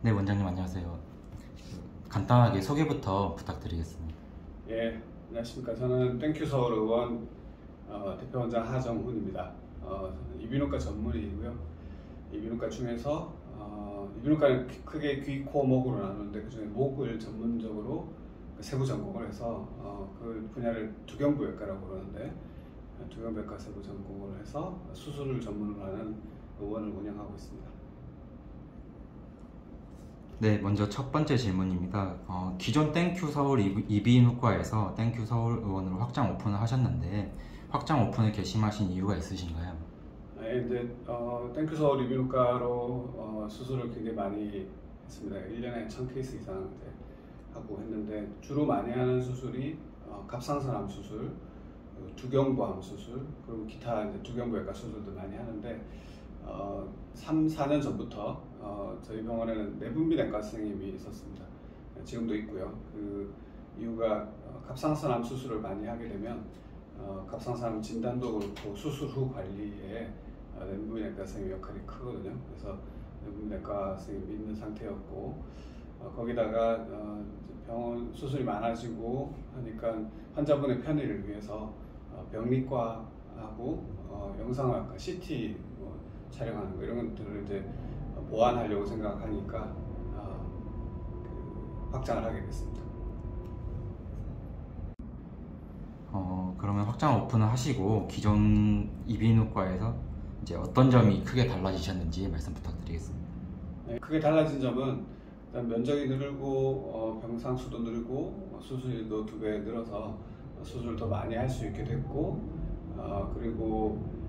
네, 원장님 안녕하세요. 간단하게 소개부터 부탁드리겠습니다. 예, 안녕하십니까. 저는 땡큐 서울 의원 대표원장 하정훈입니다. 저는 이비인후과 전문의이고요. 이비인후과 중에서 이비인후과는 크게 귀, 코, 목으로 나누는데 그중에 목을 전문적으로 세부 전공을 해서 그 분야를 두경부외과라고 그러는데 두경부외과 세부 전공을 해서 수술을 전문으로 하는 의원을 운영하고 있습니다. 네, 먼저 첫 번째 질문입니다. 기존 땡큐 서울 이비인후과에서 땡큐 서울 의원으로 확장 오픈을 하셨는데 확장 오픈을 결심하신 이유가 있으신가요? 네, 이제 땡큐 서울 이비인후과로 수술을 굉장히 많이 했습니다. 1년에 1000케이스 이상 이제 하고 했는데 주로 많이 하는 수술이 갑상선암 수술, 두경부암 수술, 그리고 기타 이제 두경부외과 수술도 많이 하는데 3, 4년 전부터 저희 병원에는 내분비내과 선생님이 있었습니다. 지금도 있고요. 그 이유가 갑상선암 수술을 많이 하게 되면 갑상선암 진단도 그렇고 수술 후 관리에 내분비내과 선생님 역할이 크거든요. 그래서 내분비내과 선생님이 있는 상태였고 거기다가 병원 수술이 많아지고 하니까 환자분의 편의를 위해서 병리과하고 영상학과, CT 촬영하는 거 이런 것들을 이제 보완하려고 생각하니까 확장을 하게 됐습니다. 그러면 확장 오픈을 하시고 기존 이비인후과에서 이제 어떤 점이 크게 달라지셨는지 말씀 부탁드리겠습니다. 네, 크게 달라진 점은 일단 면적이 늘고 병상 수도 늘고 수술도 2배 늘어서 수술을 더 많이 할 수 있게 됐고 그리고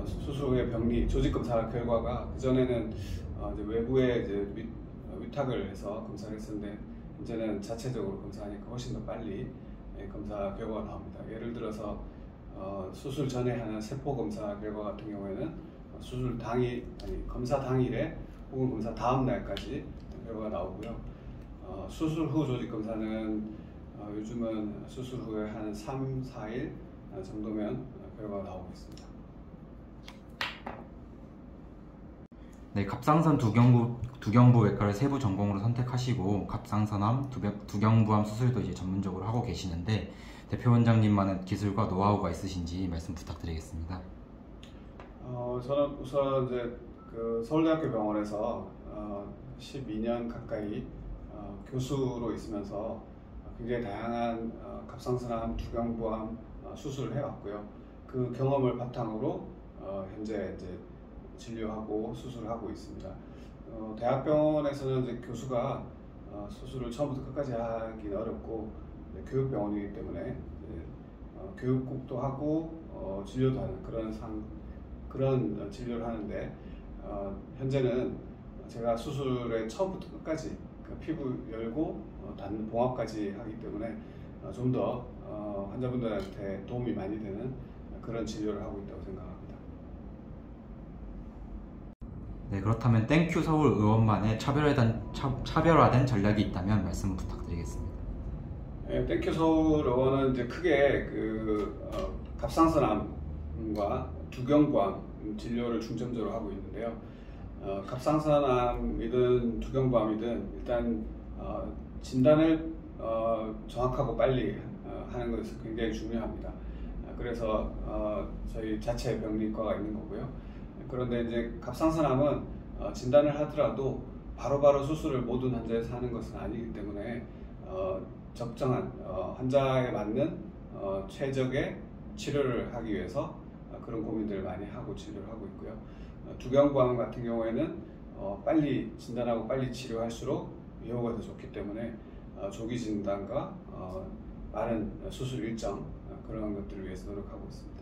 수술 후에 병리 조직 검사 결과가 그전에는 이제 외부에 이제 위탁을 해서 검사를 했었는데 이제는 자체적으로 검사하니까 훨씬 더 빨리 검사 결과가 나옵니다. 예를 들어서 수술 전에 하는 세포 검사 결과 같은 경우에는 수술 당일 검사 당일에 혹은 검사 다음 날까지 결과가 나오고요. 수술 후 조직 검사는 요즘은 수술 후에 한 3, 4일 정도면 결과가 나오고 있습니다. 네, 갑상선 두경부외과를 세부 전공으로 선택하시고 갑상선암, 두경부암 수술도 이제 전문적으로 하고 계시는데 대표 원장님만의 기술과 노하우가 있으신지 말씀 부탁드리겠습니다. 저는 우선 이제 그 서울대학교 병원에서 12년 가까이 교수로 있으면서 굉장히 다양한 갑상선암, 두경부암 수술을 해왔고요. 그 경험을 바탕으로 현재 이제 진료하고 수술하고 있습니다. 대학병원에서는 이제 교수가 수술을 처음부터 끝까지 하기는 어렵고 교육병원이기 때문에 교육국도 하고 진료도 하는 그런 진료를 하는데 현재는 제가 수술의 처음부터 끝까지 그 피부 열고 닫는 봉합까지 하기 때문에 좀 더 환자분들한테 도움이 많이 되는 그런 진료를 하고 있다고 생각합니다. 네, 그렇다면 땡큐 서울 의원만의 차별화된 전략이 있다면 말씀 부탁드리겠습니다. 네, 땡큐 서울 의원은 이제 크게 그 갑상선암과 두경부암 진료를 중점적으로 하고 있는데요. 갑상선암이든 두경부암이든 일단 진단을 정확하고 빨리 하는 것이 굉장히 중요합니다. 그래서 저희 자체 병리과가 있는 거고요. 그런데 이제 갑상선암은 진단을 하더라도 바로바로 수술을 모든 환자에서 하는 것은 아니기 때문에 적정한 환자에 맞는 최적의 치료를 하기 위해서 그런 고민들을 많이 하고 치료를 하고 있고요. 두경부암 같은 경우에는 빨리 진단하고 빨리 치료할수록 예후가 더 좋기 때문에 조기 진단과 빠른 수술 일정 그런 것들을 위해서 노력하고 있습니다.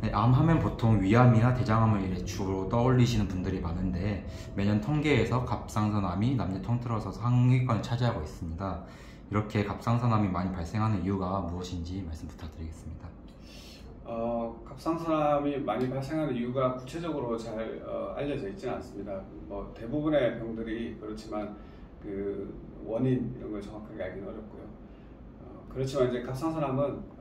네, 암 하면 보통 위암이나 대장암을 주로 떠올리시는 분들이 많은데 매년 통계에서 갑상선암이 남녀 통틀어서 상위권을 차지하고 있습니다. 이렇게 갑상선암이 많이 발생하는 이유가 무엇인지 말씀 부탁드리겠습니다. 갑상선암이 많이 발생하는 이유가 구체적으로 잘 알려져 있지는 않습니다. 뭐 대부분의 병들이 그렇지만 그 원인 이런 걸 정확하게 알기는 어렵고요. 그렇지만 이제 갑상선암은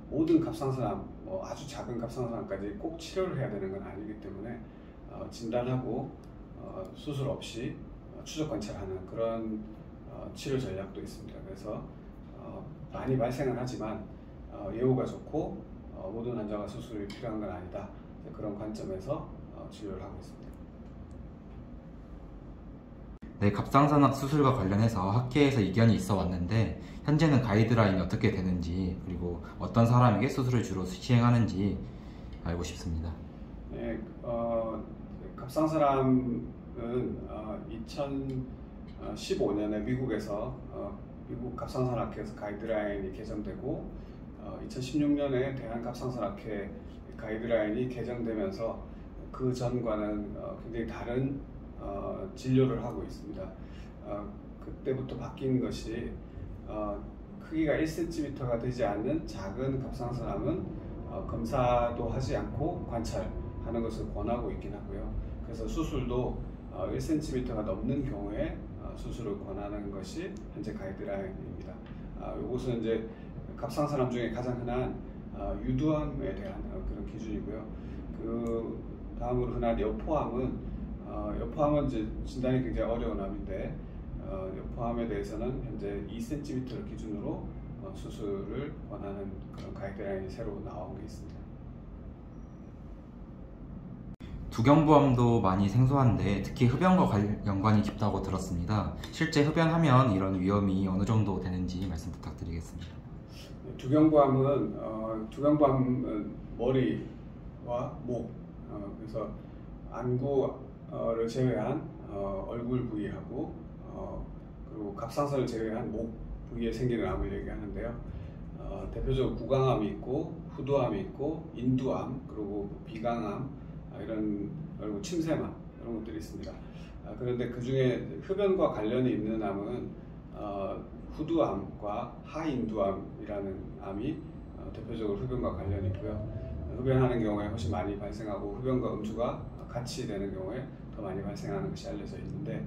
모든 갑상선암, 아주 작은 갑상선암까지 꼭 치료를 해야 되는 건 아니기 때문에 진단하고 수술 없이 추적 관찰하는 그런 치료 전략도 있습니다. 그래서 많이 발생은 하지만 예후가 좋고 모든 환자가 수술이 필요한 건 아니다. 그런 관점에서 진료를 하고 있습니다. 네, 갑상선 수술과 관련해서 학회에서 이견이 있어 왔는데 현재는 가이드라인이 어떻게 되는지 그리고 어떤 사람에게 수술을 주로 시행하는지 알고 싶습니다. 네, 갑상선암은 2015년에 미국에서 미국 갑상선학회에서 가이드라인이 개정되고 2016년에 대한갑상선학회 가이드라인이 개정되면서 그 전과는 굉장히 다른 진료를 하고 있습니다. 그때부터 바뀐 것이 크기가 1cm가 되지 않는 작은 갑상선암은 검사도 하지 않고 관찰하는 것을 권하고 있긴 하고요. 그래서 수술도 1cm가 넘는 경우에 수술을 권하는 것이 현재 가이드라인입니다. 이것은 이제 갑상선암 중에 가장 흔한 유두암에 대한 그런 기준이고요. 그 다음으로 흔한 여포암은 이제 진단이 굉장히 어려운 암인데 여포암에 대해서는 현재 2cm를 기준으로 수술을 권하는 그런 가이드라인이 새로 나온 게 있습니다. 두경부암도 많이 생소한데 특히 흡연과 연관이 깊다고 들었습니다. 실제 흡연하면 이런 위험이 어느 정도 되는지 말씀 부탁드리겠습니다. 두경부암은 머리와 목, 그래서 안구를 제외한 얼굴 부위하고 그리고 갑상선을 제외한 목 부위에 생기는 암을 얘기하는데요. 대표적으로 구강암이 있고 후두암이 있고 인두암 그리고 비강암 그리고 침샘암 이런 것들이 있습니다. 그런데 그 중에 흡연과 관련이 있는 암은 후두암과 하인두암이라는 암이 대표적으로 흡연과 관련이 있고요. 흡연하는 경우에 훨씬 많이 발생하고 흡연과 음주가 같이 되는 경우에 더 많이 발생하는 것이 알려져 있는데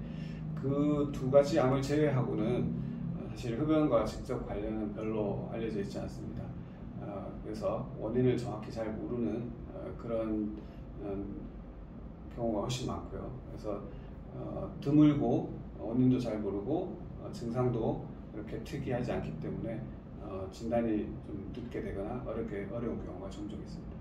그 두 가지 암을 제외하고는 사실 흡연과 직접 관련은 별로 알려져 있지 않습니다. 그래서 원인을 정확히 잘 모르는 그런 경우가 훨씬 많고요. 그래서 드물고 원인도 잘 모르고 증상도 그렇게 특이하지 않기 때문에 진단이 좀 늦게 되거나 어려운 경우가 종종 있습니다.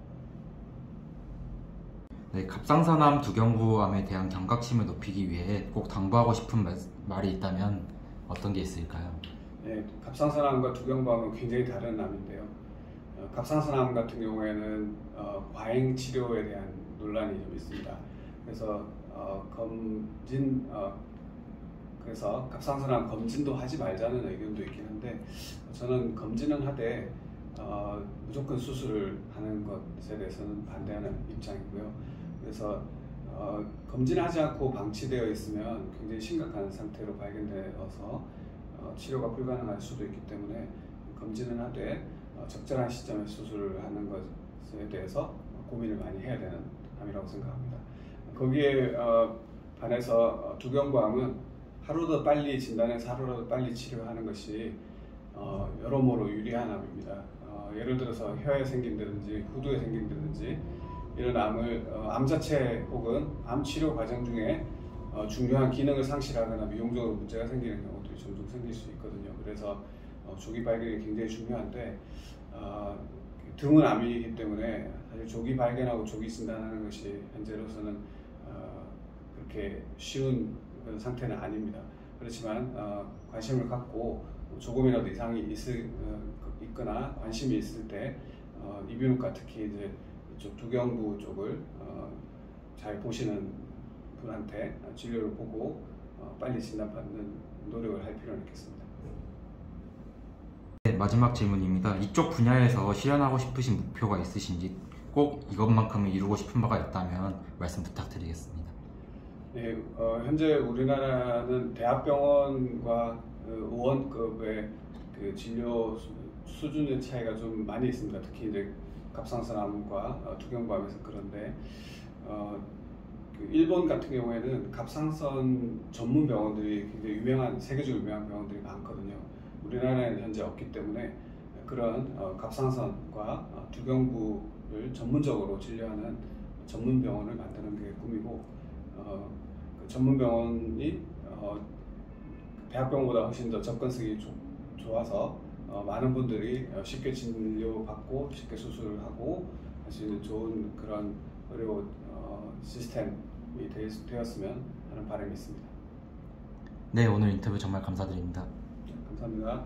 네, 갑상선암, 두경부암에 대한 경각심을 높이기 위해 꼭 당부하고 싶은 말이 있다면 어떤 게 있을까요? 네, 갑상선암과 두경부암은 굉장히 다른 암인데요. 갑상선암 같은 경우에는 과잉 치료에 대한 논란이 좀 있습니다. 그래서 그래서 갑상선암 검진도 하지 말자는 의견도 있긴 한데 저는 검진은 하되 무조건 수술을 하는 것에 대해서는 반대하는 입장이고요. 그래서 검진하지 않고 방치되어 있으면 굉장히 심각한 상태로 발견되어서 치료가 불가능할 수도 있기 때문에 검진은 하되 적절한 시점에 수술을 하는 것에 대해서 고민을 많이 해야 되는 암이라고 생각합니다. 거기에 반해서 두경부암은 하루도 빨리 진단해서 하루라도 빨리 치료하는 것이 여러모로 유리한 암입니다. 예를 들어서 혀에 생긴다든지 후두에 생긴다든지 이런 암 자체 혹은 암 치료 과정 중에 중요한 기능을 상실하거나 미용적으로 문제가 생기는 경우들이 종종 생길 수 있거든요. 그래서 조기 발견이 굉장히 중요한데 드문 암이기 때문에 사실 조기 발견하고 조기 진단하는 것이 현재로서는 그렇게 쉬운 그런 상태는 아닙니다. 그렇지만 관심을 갖고 조금이라도 이상이 있거나 관심이 있을 때 이비인후과 특히 이제 이쪽 두경부 쪽을 잘 보시는 분한테 진료를 보고 빨리 진단받는 노력을 할 필요는 있겠습니다. 네, 마지막 질문입니다. 이쪽 분야에서 실현하고 싶으신 목표가 있으신지 꼭 이것만큼은 이루고 싶은 바가 있다면 말씀 부탁드리겠습니다. 네, 현재 우리나라는 대학병원과 의원급의 그 진료 수준의 차이가 좀 많이 있습니다. 특히 이제 갑상선암과 두경부암에서 그런데 그 일본 같은 경우에는 갑상선 전문 병원들이 굉장히 세계적으로 유명한 병원들이 많거든요. 우리나라에는 현재 없기 때문에 그런 갑상선과 두경부를 전문적으로 진료하는 전문 병원을 만드는 게 꿈이고 그 전문 병원이 대학병원보다 훨씬 더 접근성이 좋아서 많은 분들이 쉽게 진료받고 쉽게 수술을 하고 할 수 있는 좋은 그런 의료 시스템이 되었으면 하는 바람이 있습니다. 네, 오늘 인터뷰 정말 감사드립니다. 감사합니다.